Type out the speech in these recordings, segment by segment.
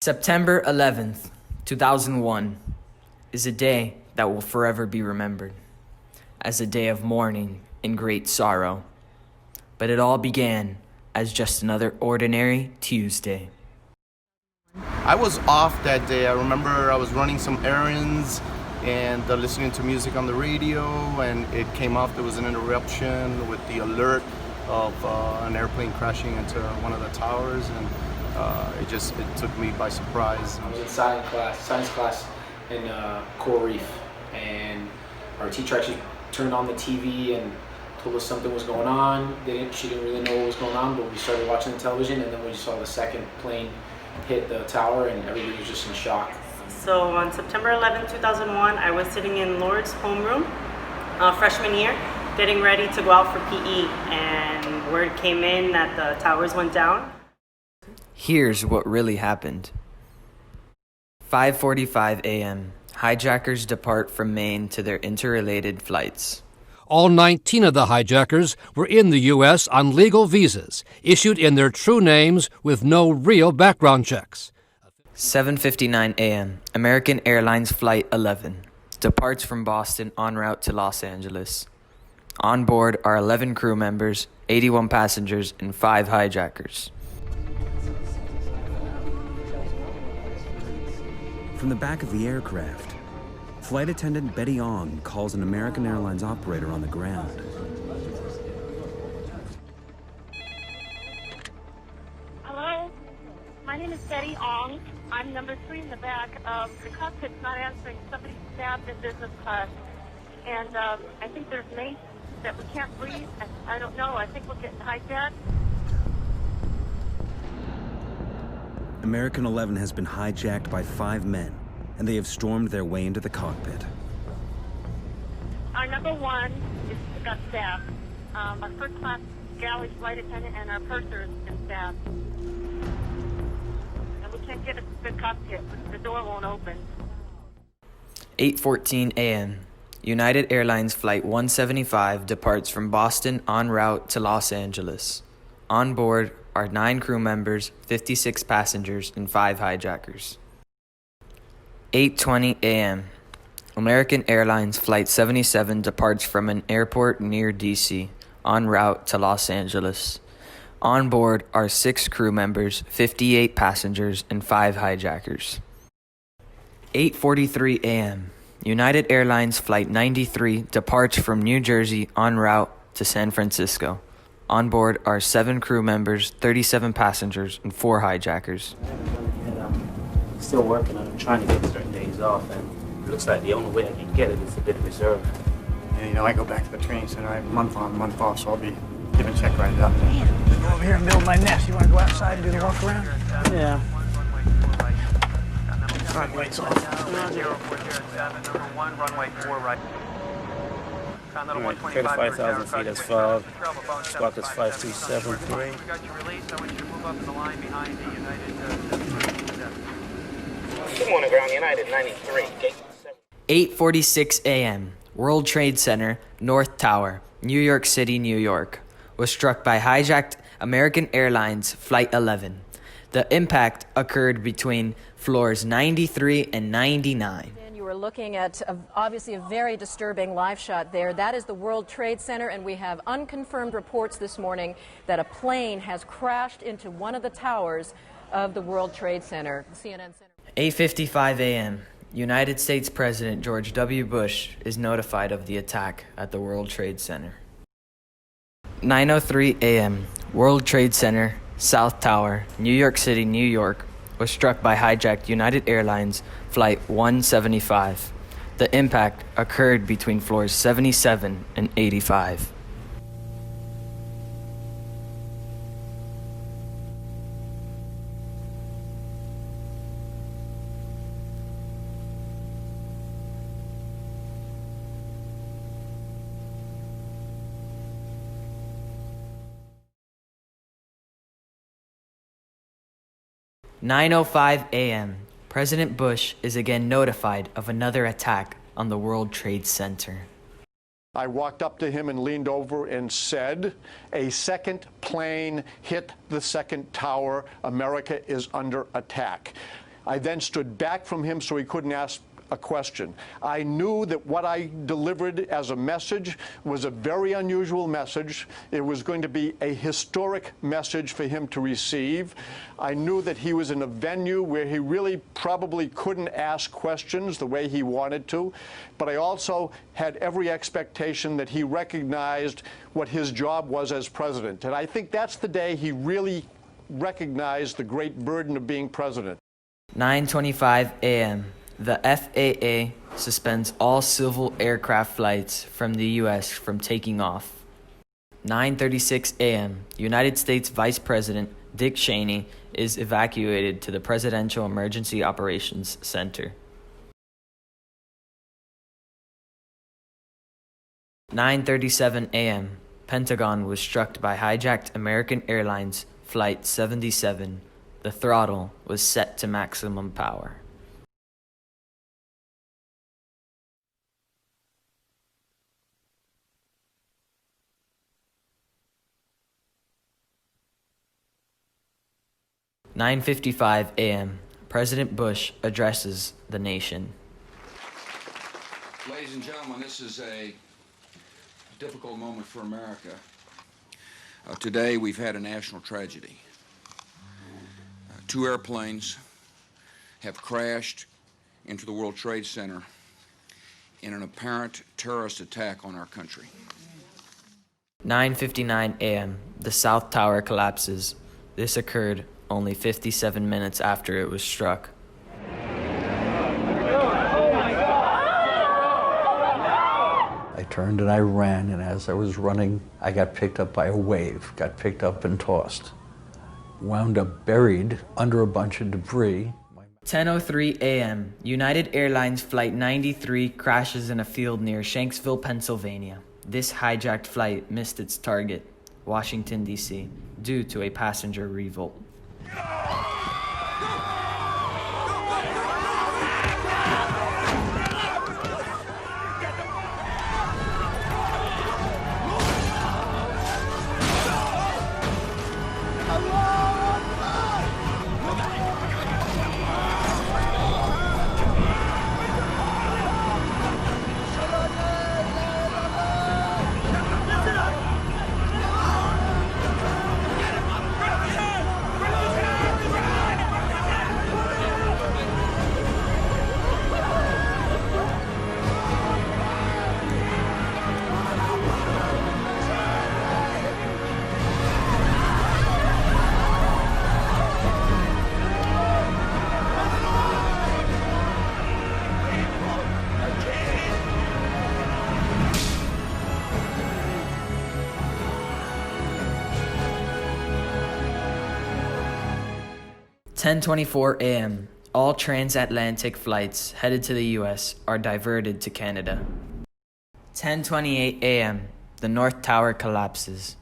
September 11th, 2001 is a day that will forever be remembered as a day of mourning and great sorrow. But it all began as just another ordinary Tuesday. I was off that day. I remember I was running some errands and listening to music on the radio, and it came off. There was an interruption with the alert of an airplane crashing into one of the towers, and it took me by surprise. I was in science class in Coral Reef, and our teacher actually turned on the TV and told us something was going on. She didn't really know what was going on, but we started watching the television, and then we saw the second plane hit the tower, and everybody was just in shock. So on September 11, 2001, I was sitting in Lord's homeroom, freshman year, getting ready to go out for PE, and word came in that the towers went down. Here's what really happened. 5:45 a.m. Hijackers depart from Maine to their interrelated flights. All 19 of the hijackers were in the U.S. on legal visas, issued in their true names with no real background checks. 7:59 a.m. American Airlines Flight 11 departs from Boston en route to Los Angeles. On board are 11 crew members, 81 passengers, and 5 hijackers. From the back of the aircraft, flight attendant Betty Ong calls an American Airlines operator on the ground. Hello, my name is Betty Ong. I'm number 3 in the back. The cockpit's not answering. Somebody stabbed in business class. And I think there's mace that we can't breathe. I don't know. I think we're getting hijacked. American 11 has been hijacked by 5 men, and they have stormed their way into the cockpit. Our number 1 got stabbed. Our first class galley flight attendant and our purser has been stabbed. And we can't get to the cockpit. The door won't open. 8:14 a.m. United Airlines Flight 175 departs from Boston en route to Los Angeles. On board are 9 crew members, 56 passengers, and 5 hijackers. 8:20 a.m. American Airlines Flight 77 departs from an airport near D.C. en route to Los Angeles. On board are 6 crew members, 58 passengers, and 5 hijackers. 8:43 a.m. United Airlines Flight 93 departs from New Jersey en route to San Francisco. On board are 7 crew members, 37 passengers, and 4 hijackers. And I'm still working on trying to get certain days off, and it looks like the only way I can get it is a bit of reserve. Yeah, I go back to the training center. I have a month on, month off, so I'll be giving check right up. Go over here and build my nest. You want to go outside and do the walk around? Yeah. All right, lights off. 040 runway 4 right. Alright, 35,000 feet is 5. Squawk is 5273. We got your release. I want you to move up in the line behind the United. Good morning, ground United 93. Gate 8:46 a.m. World Trade Center, North Tower, New York City, New York, was struck by hijacked American Airlines Flight 11. The impact occurred between floors 93 and 99. You were looking at obviously a very disturbing live shot there. That is the World Trade Center, and we have unconfirmed reports this morning that a plane has crashed into one of the towers of the World Trade Center. CNN Center. 8:55 a.m. United States President George W. Bush is notified of the attack at the World Trade Center. 9:03 a.m. World Trade Center, South Tower, New York City, New York, was struck by hijacked United Airlines Flight 175. The impact occurred between floors 77 and 85. "9:05 a.m. President Bush is again notified of another attack on the World Trade Center. I walked up to him and leaned over and said, a second plane hit the second tower. America is under attack. I then stood back from him so he couldn't ask a question. I knew that what I delivered as a message was a very unusual message. It was going to be a historic message for him to receive. I knew that he was in a venue where he really probably couldn't ask questions the way he wanted to, but I also had every expectation that he recognized what his job was as president. And I think that's the day he really recognized the great burden of being president. 9:25 a.m. The FAA suspends all civil aircraft flights from the U.S. from taking off. 9:36 a.m. United States Vice President Dick Cheney is evacuated to the Presidential Emergency Operations Center. 9:37 a.m. Pentagon was struck by hijacked American Airlines Flight 77. The throttle was set to maximum power. (9:55 a.m.) President Bush addresses the nation. Ladies and gentlemen, this is a difficult moment for America. Today we've had a national tragedy. Two airplanes have crashed into the World Trade Center in an apparent terrorist attack on our country. 9:59 a.m. The South Tower collapses. This occurred only 57 minutes after it was struck. I turned and I ran, and as I was running, I got picked up by a wave, got picked up and tossed. Wound up buried under a bunch of debris. 10:03 a.m. United Airlines Flight 93 crashes in a field near Shanksville, Pennsylvania. This hijacked flight missed its target, Washington, D.C., due to a passenger revolt. (10:24 a.m.) All transatlantic flights headed to the U.S. are diverted to Canada. 10:28 a.m. The North Tower collapses.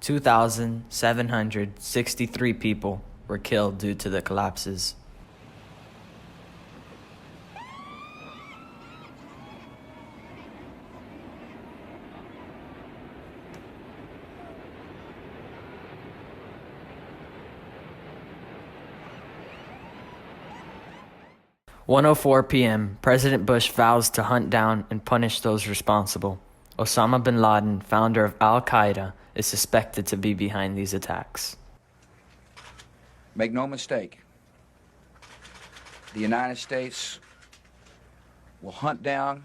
2,763 people were killed due to the collapses. (1:04 p.m.) President Bush vows to hunt down and punish those responsible. Osama bin Laden, founder of Al-Qaeda, is suspected to be behind these attacks. Make no mistake, the United States will hunt down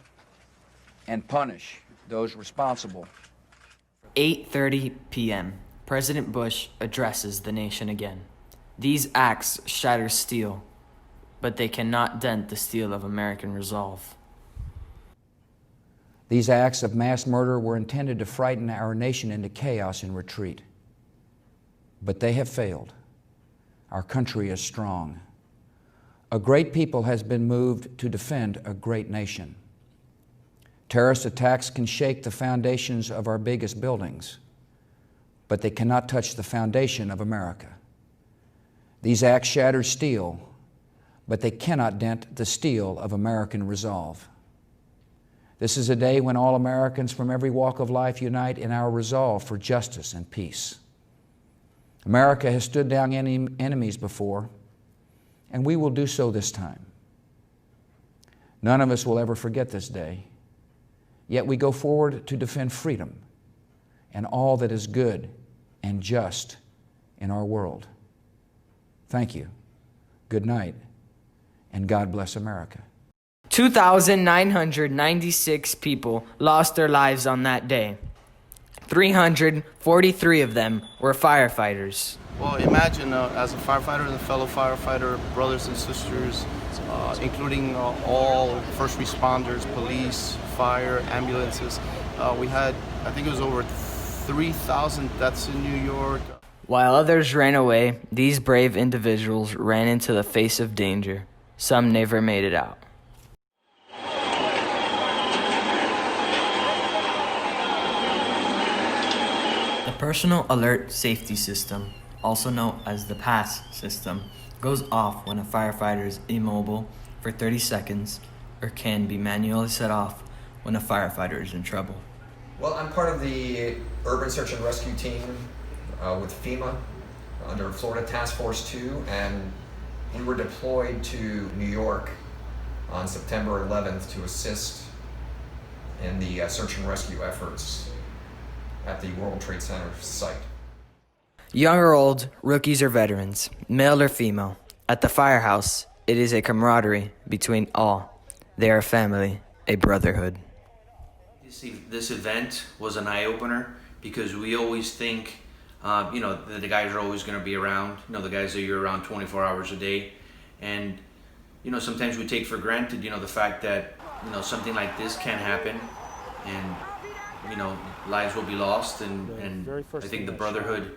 and punish those responsible. 8:30 p.m. President Bush addresses the nation again. These acts shatter steel, but they cannot dent the steel of American resolve. These acts of mass murder were intended to frighten our nation into chaos and retreat. But they have failed. Our country is strong. A great people has been moved to defend a great nation. Terrorist attacks can shake the foundations of our biggest buildings, but they cannot touch the foundation of America. These acts shatter steel, but they cannot dent the steel of American resolve. This is a day when all Americans from every walk of life unite in our resolve for justice and peace. America has stood down enemies before, And we will do so this time. None of us will ever forget this day, yet we go forward to defend freedom and all that is good and just in our world. Thank you. Good night, and God bless America. 2,996 people lost their lives on that day. 343 of them were firefighters. Well, imagine as a firefighter and a fellow firefighter, brothers and sisters, including all first responders, police, fire, ambulances. We had, I think it was over 3,000 deaths in New York. While others ran away, these brave individuals ran into the face of danger. Some never made it out. The Personal Alert Safety System, also known as the PASS system, goes off when a firefighter is immobile for 30 seconds or can be manually set off when a firefighter is in trouble. Well, I'm part of the Urban Search and Rescue team with FEMA under Florida Task Force 2, and we were deployed to New York on September 11th to assist in the search and rescue efforts at the World Trade Center site. Young or old, rookies or veterans, male or female, at the firehouse, it is a camaraderie between all. They are a family, a brotherhood. This event was an eye-opener because we always think, that the guys are always going to be around. The guys that you're around 24 hours a day. And, sometimes we take for granted, the fact that, something like this can happen and, lives will be lost. And I think the brotherhood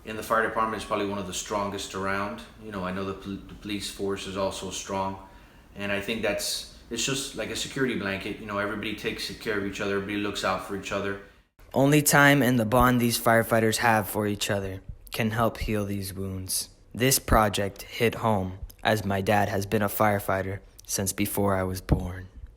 in the fire department is probably one of the strongest around. I know the police force is also strong. And I think it's just like a security blanket. Everybody takes care of each other. Everybody looks out for each other. Only time and the bond these firefighters have for each other can help heal these wounds. This project hit home, as my dad has been a firefighter since before I was born.